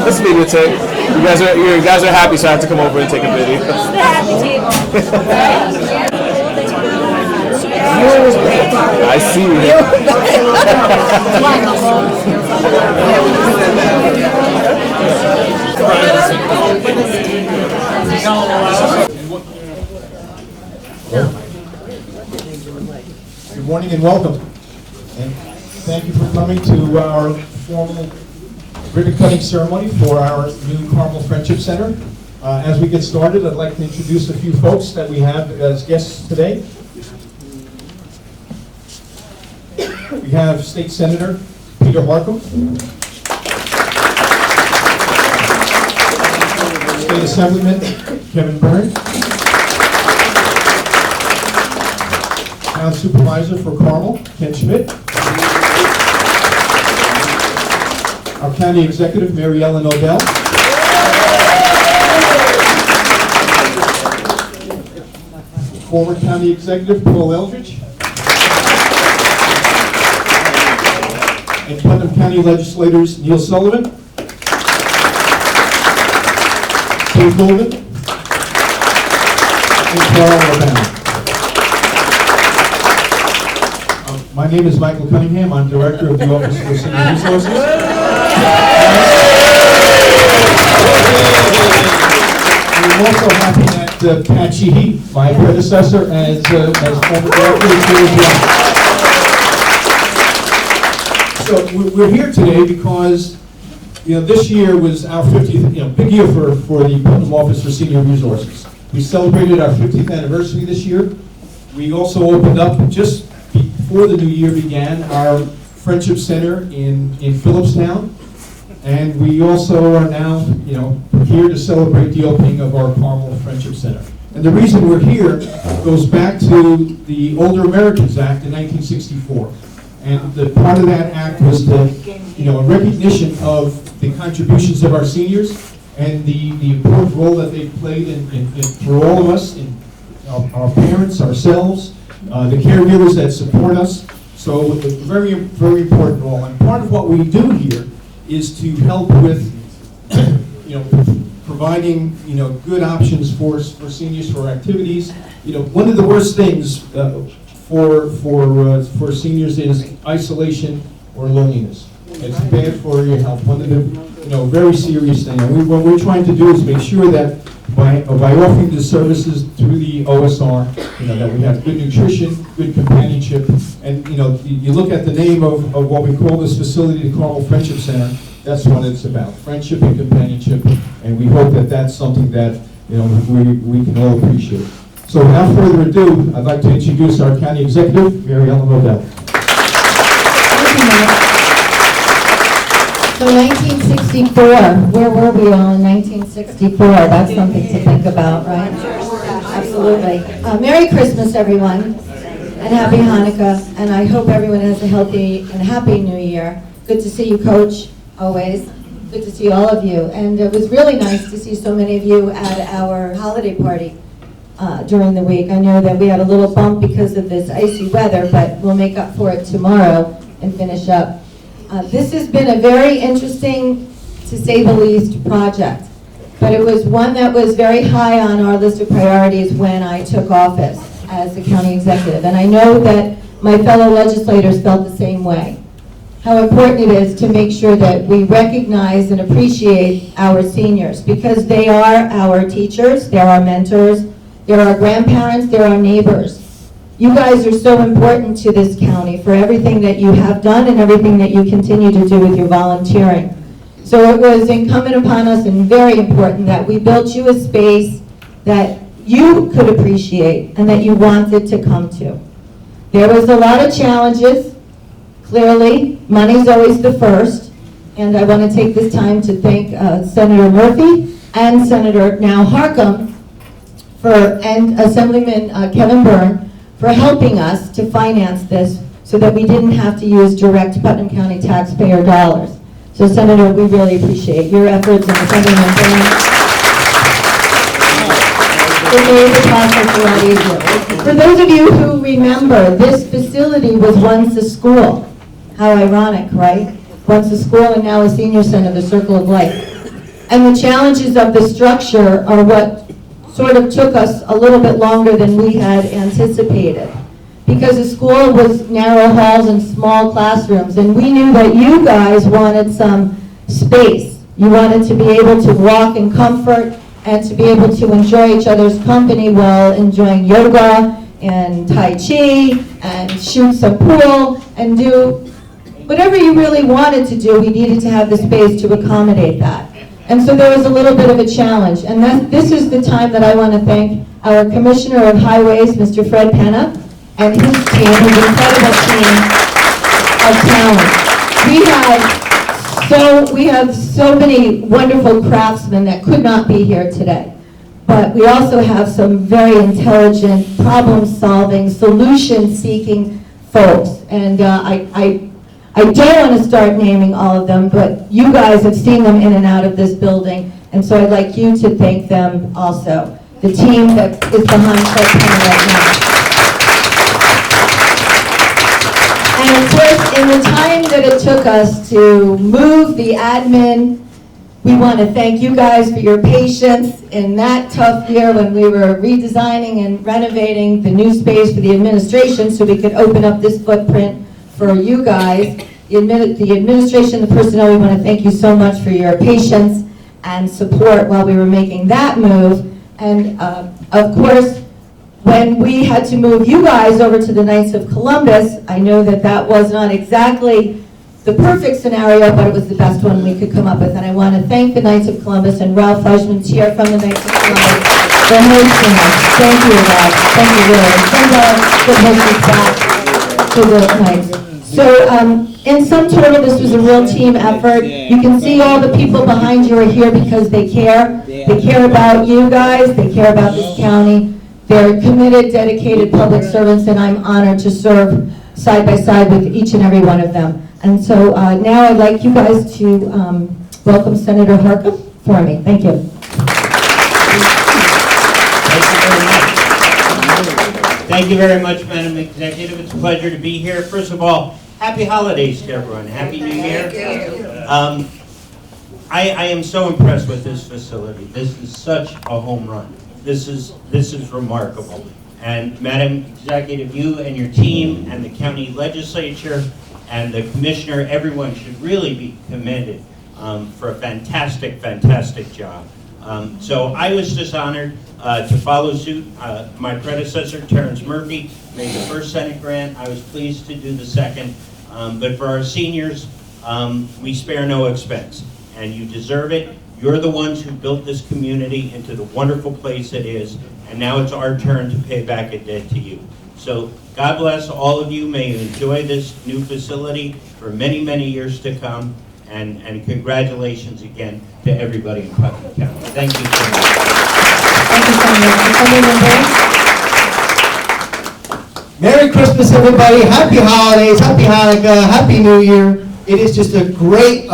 This video take. You guys are happy, so I have to come over and take a video. The happy table. I see. Good morning and welcome. And thank you for coming to our formal ribbon cutting ceremony for our new Carmel Friendship Center. As we get started, I'd like to introduce a few folks that we have as guests today. We have State Senator Peter Markham, State Assemblyman Kevin Byrne, Town Supervisor for Carmel, Ken Schmidt, our County Executive, Mary Ellen Odell, former County Executive, Paul Eldridge, and Putnam County Legislators, Neil Sullivan, Steve Golden, and Carl Urbana. My name is Michael Cunningham. I'm Director of the Office for Senior Resources. I'm also happy that Pat Sheehy, my predecessor as former director, is here as well. So we're here today because this year was our 50th big year for the Putnam Office for Senior Resources. We celebrated our 50th anniversary this year. We also opened up just before the new year began our Friendship Center in Phillipstown. And we also are now, here to celebrate the opening of our Carmel Friendship Center. And the reason we're here goes back to the Older Americans Act in 1964. And the part of that act was a recognition of the contributions of our seniors and the important role that they've played for all of us, in our parents, ourselves, the caregivers that support us. So a very, very important role. And part of what we do here is to help with, providing, good options for seniors for activities. One of the worst things for seniors is isolation or loneliness. It's bad for your health. One of the, very serious things. And what we're trying to do is make sure that by offering the services through the OSR, that we have good nutrition, good companionship, and you look at the name of what we call this facility, the Carmel Friendship Center. That's what it's about: friendship and companionship, and we hope that that's something that we can all appreciate. So, without further ado, I'd like to introduce our County Executive, Mary Ellen Odell. Thank you, Matt. So 1964, where were we all in 1964? That's something to think about, right? Absolutely. Merry Christmas, everyone, and Happy Hanukkah, and I hope everyone has a healthy and happy New Year. Good to see you, Coach, always. Good to see all of you. And it was really nice to see so many of you at our holiday party during the week. I know that we had a little bump because of this icy weather, but we'll make up for it tomorrow and finish up. This has been a very interesting, to say the least, project. But it was one that was very high on our list of priorities when I took office as the county executive. And I know that my fellow legislators felt the same way. How important it is to make sure that we recognize and appreciate our seniors, because they are our teachers, they're our mentors, they're our grandparents, they're our neighbors. You guys are so important to this county for everything that you have done and everything that you continue to do with your volunteering. So it was incumbent upon us and very important that we built you a space that you could appreciate and that you wanted to come to. There was a lot of challenges. Clearly, money's always the first, and I want to take this time to thank Senator Murphy and Senator now Harcum and Assemblyman Kevin Byrne for helping us to finance this so that we didn't have to use direct Putnam County taxpayer dollars. So Senator, we really appreciate your efforts and sending them down. It made the process a lot easier. For those of you who remember, this facility was once a school. How ironic, right? Once a school and now a senior center, the Circle of Life. And the challenges of the structure are what sort of took us a little bit longer than we had anticipated. Because the school was narrow halls and small classrooms, and we knew that you guys wanted some space. You wanted to be able to walk in comfort and to be able to enjoy each other's company while enjoying yoga and Tai Chi and shoot some pool and do whatever you really wanted to do. We needed to have the space to accommodate that. And so there was a little bit of a challenge. And this is the time that I want to thank our Commissioner of Highways, Mr. Fred Penna, and his team, his incredible team of talent. We have so many wonderful craftsmen that could not be here today. But we also have some very intelligent, problem-solving, solution-seeking folks. And I don't want to start naming all of them, but you guys have seen them in and out of this building, and so I'd like you to thank them also, the team that is behind Fred Penna right now. And of course, in the time that it took us to move the admin, we want to thank you guys for your patience in that tough year when we were redesigning and renovating the new space for the administration so we could open up this footprint for you guys. The administration, the personnel, we want to thank you so much for your patience and support while we were making that move. And of course, when we had to move you guys over to the Knights of Columbus, I know that that was not exactly the perfect scenario, but it was the best one we could come up with. And I want to thank the Knights of Columbus and Ralph Fleischman-Tier from the Knights of Columbus for hosting us. Thank you, Ralph. Thank you, really. Send our good wishes back to the Knights. So in sum total, this was a real team effort. You can see all the people behind you are here because they care. They care about you guys. They care about this county. They're committed, dedicated public servants, and I'm honored to serve side by side with each and every one of them. And so now I'd like you guys to welcome Senator Harcum for me. Thank you. Thank you very much, Madam Executive. It's a pleasure to be here. First of all, happy holidays to everyone. Happy New Year. I am so impressed with this facility. This is such a home run. This is remarkable. And Madam Executive, you and your team and the county legislature and the commissioner, everyone should really be commended for a fantastic, fantastic job. So I was just honored to follow suit. My predecessor, Terrence Murphy, made the first Senate grant. I was pleased to do the second. But for our seniors, we spare no expense. And you deserve it. You're the ones who built this community into the wonderful place it is. And now it's our turn to pay back a debt to you. So God bless all of you. May you enjoy this new facility for many, many years to come. And congratulations again to everybody in Putnam County. Thank you so much. Thank you, Merry Christmas, everybody. Happy holidays, happy Hanukkah, happy New Year. It is just a great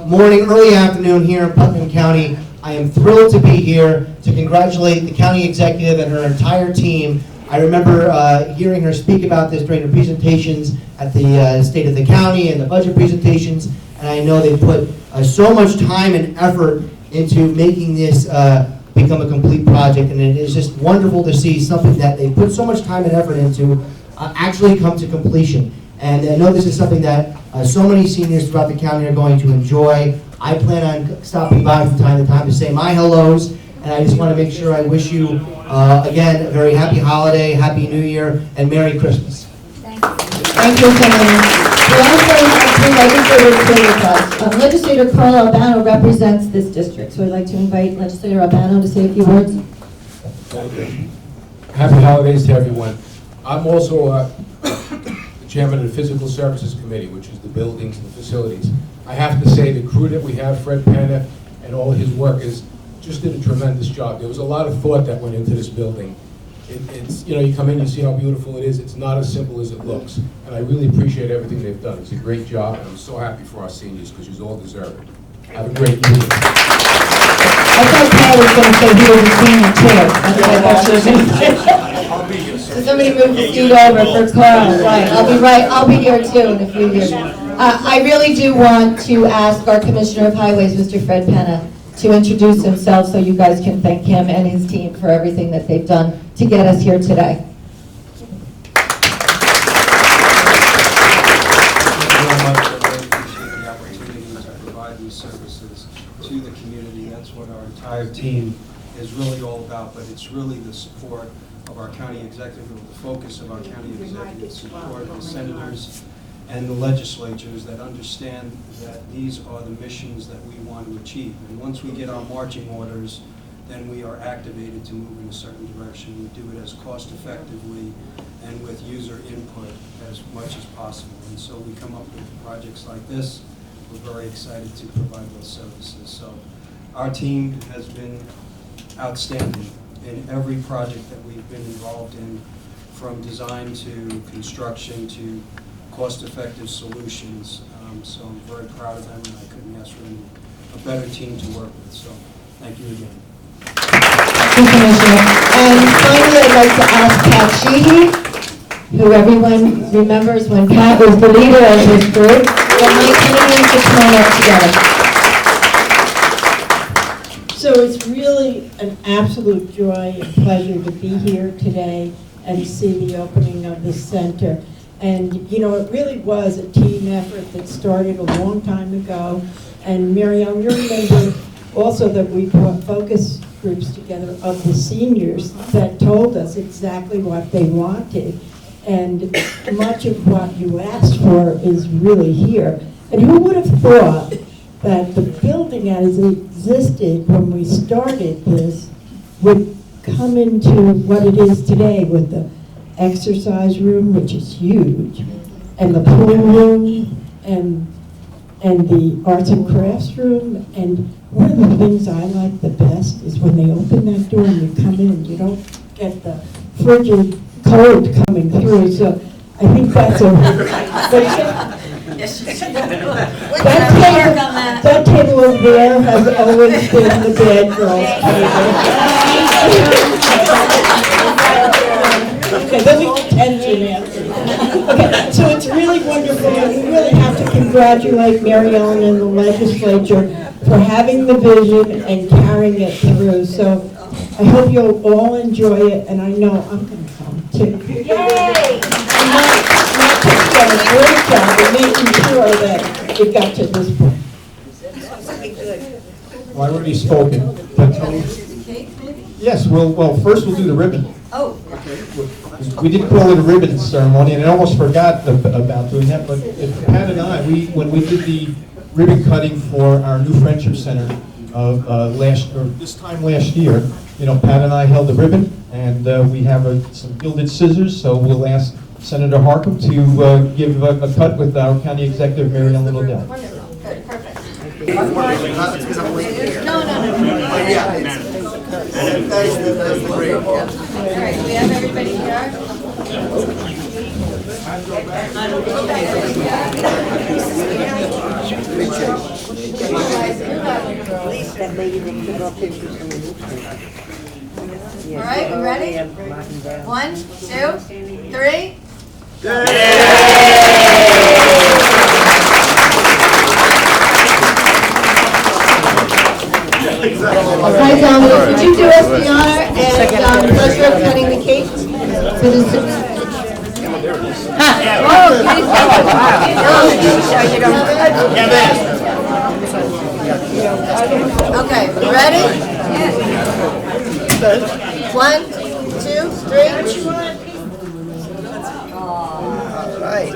morning, early afternoon here in Putnam County. I am thrilled to be here to congratulate the county executive and her entire team. I remember hearing her speak about this during the presentations at the State of the County and the budget presentations, and I know they put so much time and effort into making this become a complete project, and it is just wonderful to see something that they put so much time and effort into actually come to completion. And I know this is something that so many seniors throughout the county are going to enjoy. I plan on stopping by from time to time to say my hellos, and I just want to make sure I wish you, again, a very happy holiday, happy New Year, and Merry Christmas. Thank you, Senator. We also have three legislators here with us. Legislator Carl Albano represents this district, so I'd like to invite Legislator Albano to say a few words. Happy holidays to everyone. I'm also the chairman of the Physical Services Committee, which is the buildings and the facilities. I have to say the crew that we have, Fred Penna and all his workers, just did a tremendous job. There was a lot of thought that went into this building It's, you know, you come in, you see how beautiful it is. It's not as simple as it looks. And I really appreciate everything they've done. It's a great job, and I'm so happy for our seniors because you all deserve it. Have a great evening. I thought Paul was going to say he was a senior too. That's what I thought she was going to say. So somebody move the seat over for Carl. Right, I'll be here too in a few years. I really do want to ask our Commissioner of Highways, Mr. Fred Penna, to introduce himself so you guys can thank him and his team for everything that they've done to get us here today. Services to the community. That's what our entire team is really all about, but it's really the support of our county executive, the focus of our county executive, support of the senators and the legislatures that understand that these are the missions that we want to achieve. And once we get our marching orders, then we are activated to move in a certain direction. We do it as cost effectively and with user input as much as possible. And so we come up with projects like this. We're very excited to provide those services. So our team has been outstanding in every project that we've been involved in, from design to construction to cost-effective solutions. So I'm very proud of them, and I couldn't ask for a better team to work with. So thank you again. Thank you, Commissioner. And finally, I'd like to ask Pat Sheehy, who everyone remembers when Pat was the leader of his group, and Mike Kennedy to come up together. So it's really an absolute joy and pleasure to be here today and see the opening of this center. And, you know, it really was a team effort that started a long time ago. And Mary Ellen, you remember also that we brought focus groups together of the seniors that told us exactly what they wanted. And much of what you asked for is really here. And who would have thought that the building as it existed when we started this would come into what it is today with the exercise room, which is huge, and the pool room, and the arts and crafts room. And one of the things I like the best is when they open that door and you come in and you don't get the frigid cold coming through. So I think that's that table over there has always been the bad girl's table. Okay, let me tension after. Okay, so it's really wonderful, and we really have to congratulate Mary Ellen and the legislature for having the vision and carrying it through. So I hope you'll all enjoy it, and I know I'm going to come too. Yay! And Mike has done a great job of making sure that it got to this point. Well, I already spoken, but yes, well, first we'll do the ribbon. Oh. We did call it a ribbon ceremony, and I almost forgot about doing that, but Pat and I, when we did the ribbon cutting for our new Friendship Center this time last year, you know, Pat and I held the ribbon, and we have some gilded scissors, so we'll ask Senator Harcum to give a cut with our County Executive, Mary Ellen Liddell. Wonderful. Good. Perfect. All right, we have everybody here. All right, we ready? 1, 2, 3. Hi, Dominic, would you do us the honor and pleasure of cutting the cake? Okay, ready? 1, 2, 3. All right.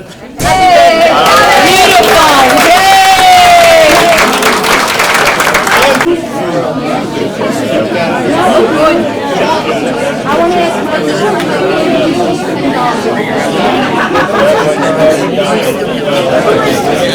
Beautiful!